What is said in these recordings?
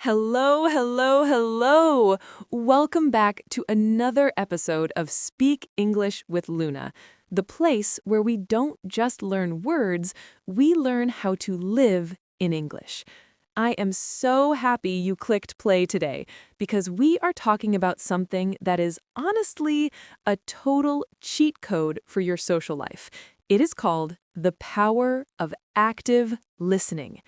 Hello, hello, hello. Welcome back to another episode of Speak English with Luna, the place where we don't just learn words, we learn how to live in English. I am so happy you clicked play today because we are talking about something that is honestly a total cheat code for your social life. It is called the power of active listening.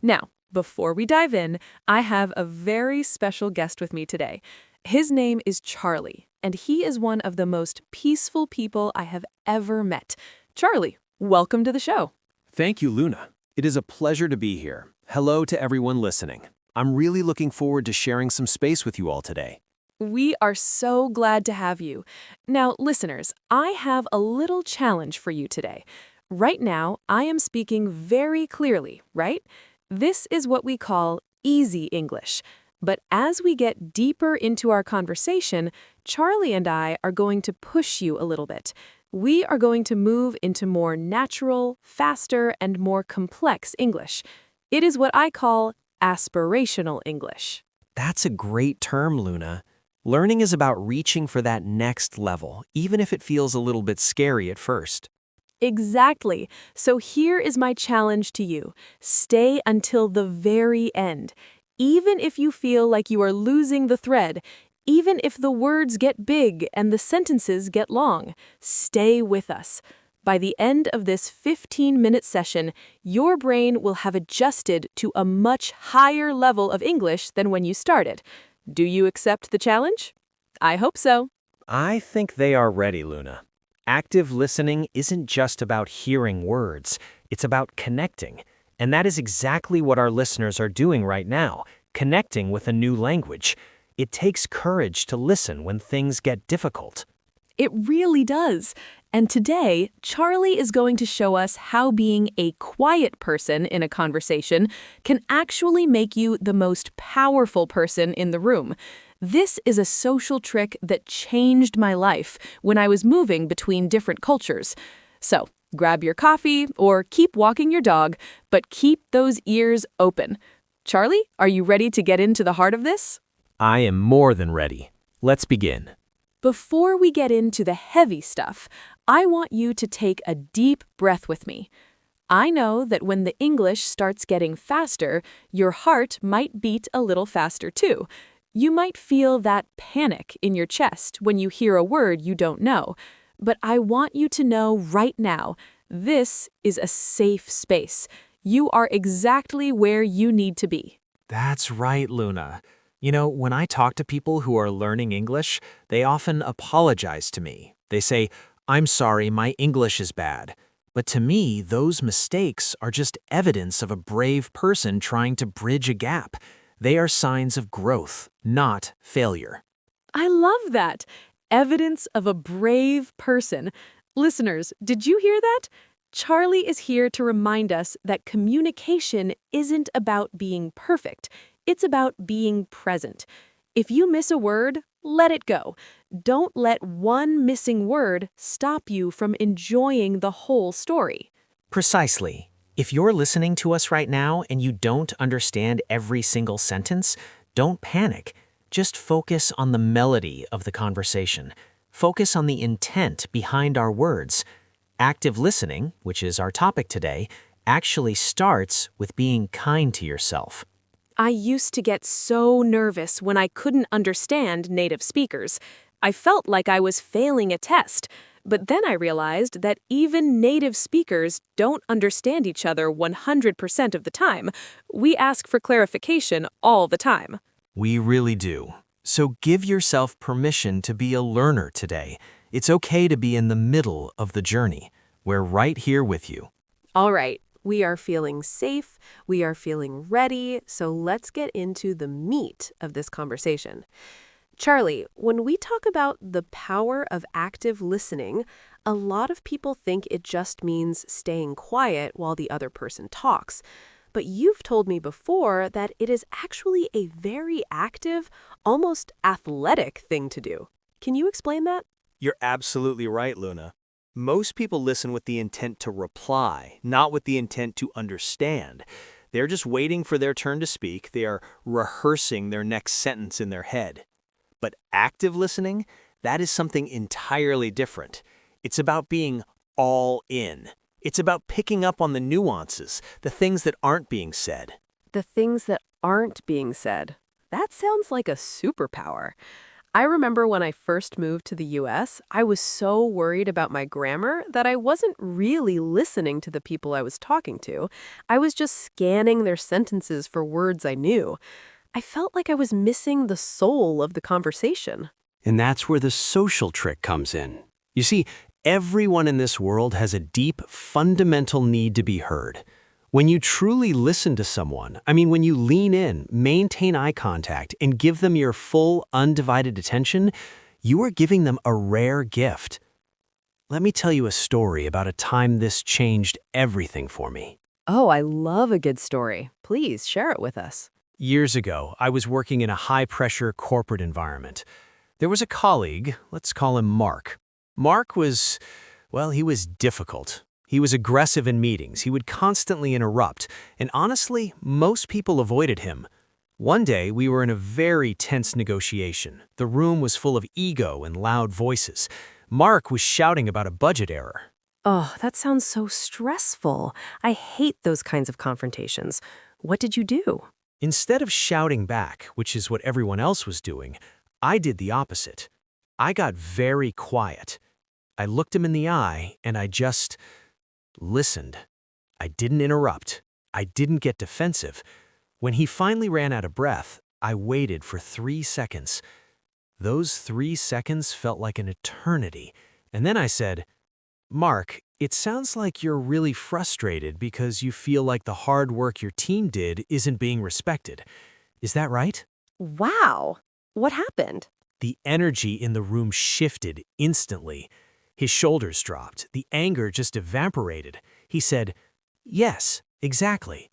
Now, before we dive in, I have a very special guest with me today. His name is Charlie, and he is one of the most peaceful people I have ever met. Charlie, welcome to the show. Thank you, Luna. It is a pleasure to be here. Hello to everyone listening. I'm really looking forward to sharing some space with you all today. We are so glad to have you. Now, listeners, I have a little challenge for you today. Right now, I am speaking very clearly, right? This is what we call easy English. But as we get deeper into our conversation, Charlie and I are going to push you a little bit. We are going to move into more natural, faster, and more complex English. It is what I call aspirational English. That's a great term, Luna. Learning is about reaching for that next level, even if it feels a little bit scary at first. Exactly. So here is my challenge to you. Stay until the very end. Even if you feel like you are losing the thread, even if the words get big and the sentences get long, stay with us. By the end of this 15-minute session, your brain will have adjusted to a much higher level of English than when you started. Do you accept the challenge? I hope so. I think they are ready, Luna. Active listening isn't just about hearing words, it's about connecting. And that is exactly what our listeners are doing right now, connecting with a new language. It takes courage to listen when things get difficult. It really does. And today, Charlie is going to show us how being a quiet person in a conversation can actually make you the most powerful person in the room. This is a social trick that changed my life when I was moving between different cultures. So, grab your coffee or keep walking your dog, but keep those ears open. Charlie, are you ready to get into the heart of this? I am more than ready. Let's begin. Before we get into the heavy stuff, I want you to take a deep breath with me. I know that when the English starts getting faster, your heart might beat a little faster too. You might feel that panic in your chest when you hear a word you don't know. But I want you to know right now, this is a safe space. You are exactly where you need to be. That's right, Luna. You know, when I talk to people who are learning English, they often apologize to me. They say, "I'm sorry, my English is bad." But to me, those mistakes are just evidence of a brave person trying to bridge a gap. They are signs of growth, not failure. I love that. Evidence of a brave person. Listeners, did you hear that? Charlie is here to remind us that communication isn't about being perfect. It's about being present. If you miss a word, let it go. Don't let one missing word stop you from enjoying the whole story. Precisely. If you're listening to us right now and you don't understand every single sentence, don't panic. Just focus on the melody of the conversation. Focus on the intent behind our words. Active listening, which is our topic today, actually starts with being kind to yourself. I used to get so nervous when I couldn't understand native speakers. I felt like I was failing a test. But then I realized that even native speakers don't understand each other 100% of the time. We ask for clarification all the time. We really do. So give yourself permission to be a learner today. It's okay to be in the middle of the journey. We're right here with you. All right, we are feeling safe, we are feeling ready, so let's get into the meat of this conversation. Charlie, when we talk about the power of active listening, a lot of people think it just means staying quiet while the other person talks. But you've told me before that it is actually a very active, almost athletic thing to do. Can you explain that? You're absolutely right, Luna. Most people listen with the intent to reply, not with the intent to understand. They're just waiting for their turn to speak. They are rehearsing their next sentence in their head. But active listening, that is something entirely different. It's about being all in. It's about picking up on the nuances, the things that aren't being said. The things that aren't being said. That sounds like a superpower. I remember when I first moved to the US, I was so worried about my grammar that I wasn't really listening to the people I was talking to. I was just scanning their sentences for words I knew. I felt like I was missing the soul of the conversation. And that's where the social trick comes in. You see, everyone in this world has a deep, fundamental need to be heard. When you truly listen to someone, when you lean in, maintain eye contact, and give them your full, undivided attention, you are giving them a rare gift. Let me tell you a story about a time this changed everything for me. Oh, I love a good story. Please share it with us. Years ago, I was working in a high-pressure corporate environment. There was a colleague, let's call him Mark. Mark was, he was difficult. He was aggressive in meetings, he would constantly interrupt, and honestly, most people avoided him. One day, we were in a very tense negotiation. The room was full of ego and loud voices. Mark was shouting about a budget error. Oh, that sounds so stressful. I hate those kinds of confrontations. What did you do? Instead of shouting back, which is what everyone else was doing, I did the opposite. I got very quiet. I looked him in the eye, and I just listened. I didn't interrupt. I didn't get defensive. When he finally ran out of breath, I waited for 3 seconds. Those 3 seconds felt like an eternity. And then I said, "Mark, it sounds like you're really frustrated because you feel like the hard work your team did isn't being respected. Is that right?" Wow. What happened? The energy in the room shifted instantly. His shoulders dropped. The anger just evaporated. He said, "Yes, exactly."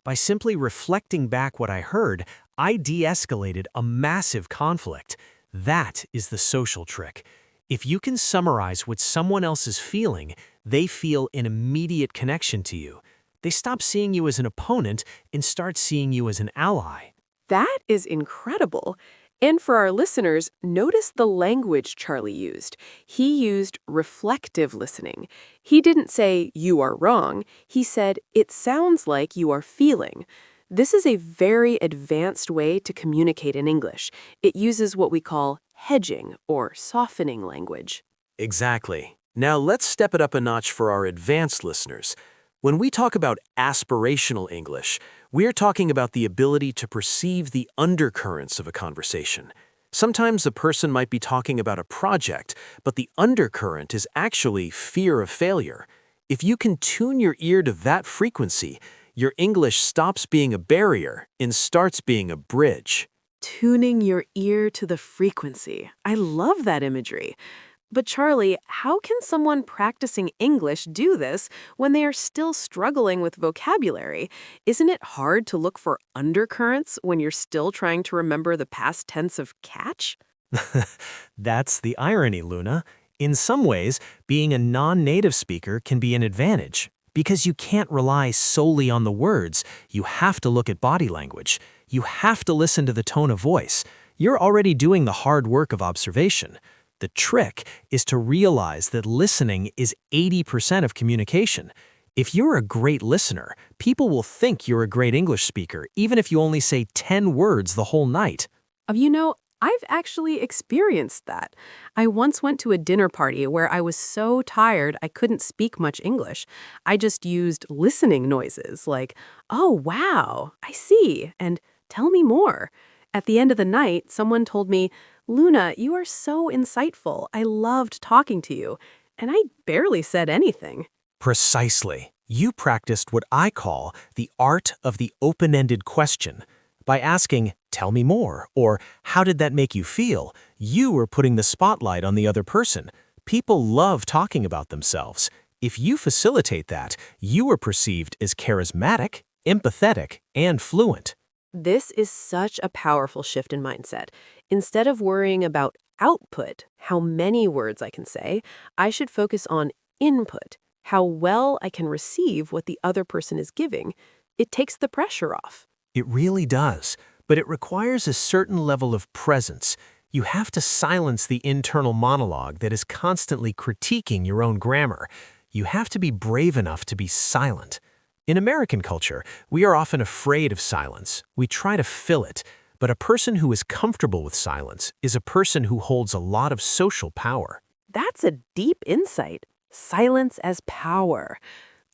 By simply reflecting back what I heard, I de-escalated a massive conflict. That is the social trick. If you can summarize what someone else is feeling, they feel an immediate connection to you. They stop seeing you as an opponent and start seeing you as an ally. That is incredible. And for our listeners, notice the language Charlie used. He used reflective listening. He didn't say, "You are wrong." He said, "It sounds like you are feeling." This is a very advanced way to communicate in English. It uses what we call hedging or softening language. Exactly. Now let's step it up a notch for our advanced listeners. When we talk about aspirational English, we're talking about the ability to perceive the undercurrents of a conversation. Sometimes a person might be talking about a project, but the undercurrent is actually fear of failure. If you can tune your ear to that frequency, your English stops being a barrier and starts being a bridge. Tuning your ear to the frequency. I love that imagery. But Charlie, how can someone practicing English do this when they are still struggling with vocabulary? Isn't it hard to look for undercurrents when you're still trying to remember the past tense of catch? That's the irony, Luna. In some ways, being a non-native speaker can be an advantage. Because you can't rely solely on the words, you have to look at body language. You have to listen to the tone of voice. You're already doing the hard work of observation. The trick is to realize that listening is 80% of communication. If you're a great listener, people will think you're a great English speaker, even if you only say 10 words the whole night. I've actually experienced that. I once went to a dinner party where I was so tired I couldn't speak much English. I just used listening noises like, "Oh, wow, I see," and "Tell me more." At the end of the night, someone told me, "Luna, you are so insightful. I loved talking to you." And I barely said anything. Precisely. You practiced what I call the art of the open-ended question. By asking, "Tell me more," or "How did that make you feel?" you were putting the spotlight on the other person. People love talking about themselves. If you facilitate that, you are perceived as charismatic, empathetic, and fluent. This is such a powerful shift in mindset. Instead of worrying about output, how many words I can say, I should focus on input, how well I can receive what the other person is giving. It takes the pressure off. It really does, but it requires a certain level of presence. You have to silence the internal monologue that is constantly critiquing your own grammar. You have to be brave enough to be silent. In American culture, we are often afraid of silence. We try to fill it, but a person who is comfortable with silence is a person who holds a lot of social power. That's a deep insight. Silence as power.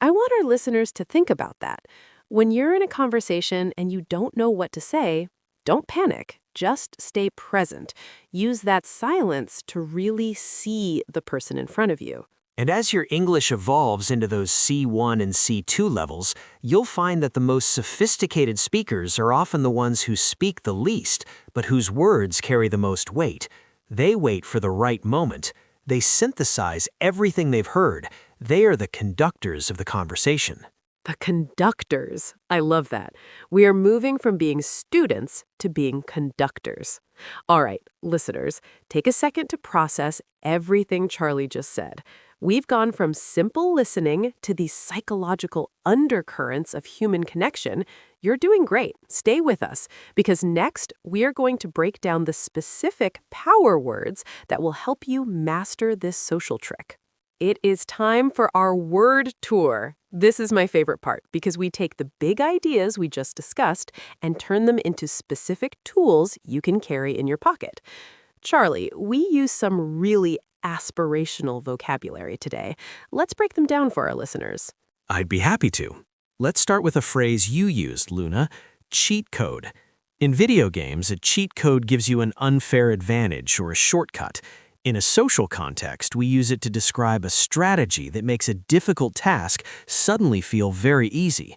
I want our listeners to think about that. When you're in a conversation and you don't know what to say, don't panic. Just stay present. Use that silence to really see the person in front of you. And as your English evolves into those C1 and C2 levels, you'll find that the most sophisticated speakers are often the ones who speak the least, but whose words carry the most weight. They wait for the right moment. They synthesize everything they've heard. They are the conductors of the conversation. The conductors. I love that. We are moving from being students to being conductors. All right, listeners, take a second to process everything Charlie just said. We've gone from simple listening to these psychological undercurrents of human connection. You're doing great. Stay with us, because next we are going to break down the specific power words that will help you master this social trick. It is time for our word tour. This is my favorite part because we take the big ideas we just discussed and turn them into specific tools you can carry in your pocket. Charlie, we use some really aspirational vocabulary today. Let's break them down for our listeners. I'd be happy to. Let's start with a phrase you used, Luna: cheat code. In video games, a cheat code gives you an unfair advantage or a shortcut. In a social context, we use it to describe a strategy that makes a difficult task suddenly feel very easy.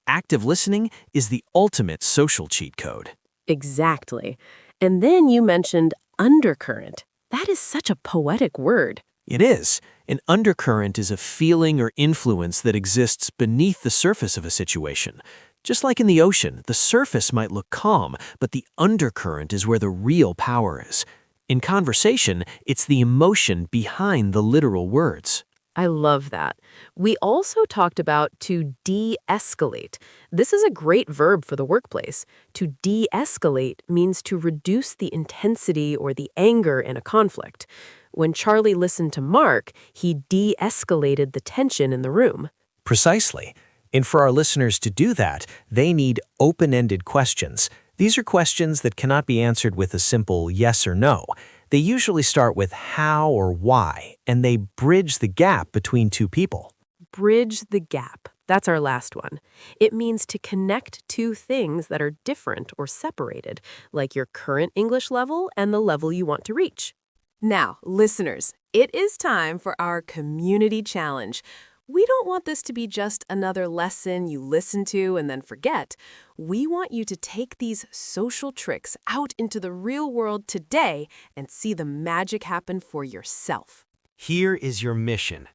Active listening is the ultimate social cheat code. Exactly. And then you mentioned undercurrent. That is such a poetic word. It is. An undercurrent is a feeling or influence that exists beneath the surface of a situation. Just like in the ocean, the surface might look calm, but the undercurrent is where the real power is. In conversation, it's the emotion behind the literal words. I love that. We also talked about to de-escalate. This is a great verb for the workplace. To de-escalate means to reduce the intensity or the anger in a conflict. When Charlie listened to Mark, he de-escalated the tension in the room. Precisely. And for our listeners to do that, they need open-ended questions. These are questions that cannot be answered with a simple yes or no. They usually start with how or why, and they bridge the gap between two people. Bridge the gap. That's our last one. It means to connect two things that are different or separated, like your current English level and the level you want to reach. Now, listeners, it is time for our community challenge. We don't want this to be just another lesson you listen to and then forget. We want you to take these social tricks out into the real world today and see the magic happen for yourself. Here is your mission.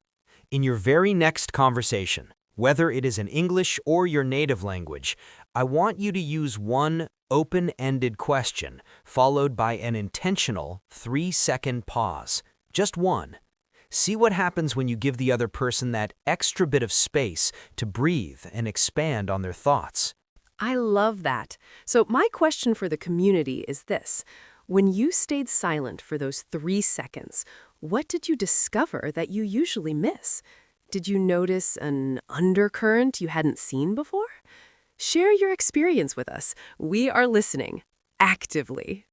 In your very next conversation, whether it is in English or your native language, I want you to use one open-ended question followed by an intentional 3-second pause. Just one. See what happens when you give the other person that extra bit of space to breathe and expand on their thoughts. I love that. So my question for the community is this. When you stayed silent for those 3 seconds, what did you discover that you usually miss? Did you notice an undercurrent you hadn't seen before? Share your experience with us. We are listening actively.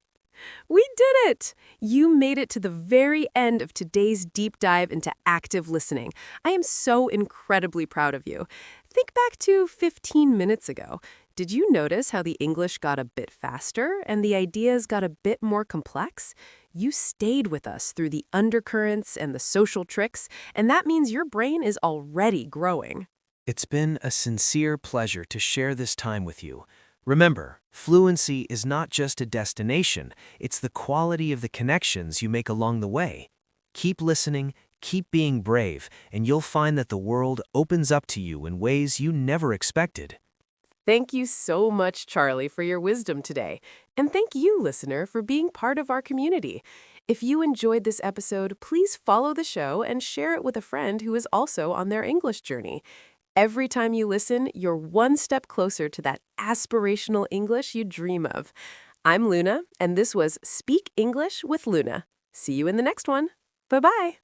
We did it! You made it to the very end of today's deep dive into active listening. I am so incredibly proud of you. Think back to 15 minutes ago. Did you notice how the English got a bit faster and the ideas got a bit more complex? You stayed with us through the undercurrents and the social tricks, and that means your brain is already growing. It's been a sincere pleasure to share this time with you. Remember, fluency is not just a destination, it's the quality of the connections you make along the way. Keep listening, keep being brave, and you'll find that the world opens up to you in ways you never expected. Thank you so much, Charlie, for your wisdom today. And thank you, listener, for being part of our community. If you enjoyed this episode, please follow the show and share it with a friend who is also on their English journey. Every time you listen, you're one step closer to that aspirational English you dream of. I'm Luna, and this was Speak English with Luna. See you in the next one. Bye-bye.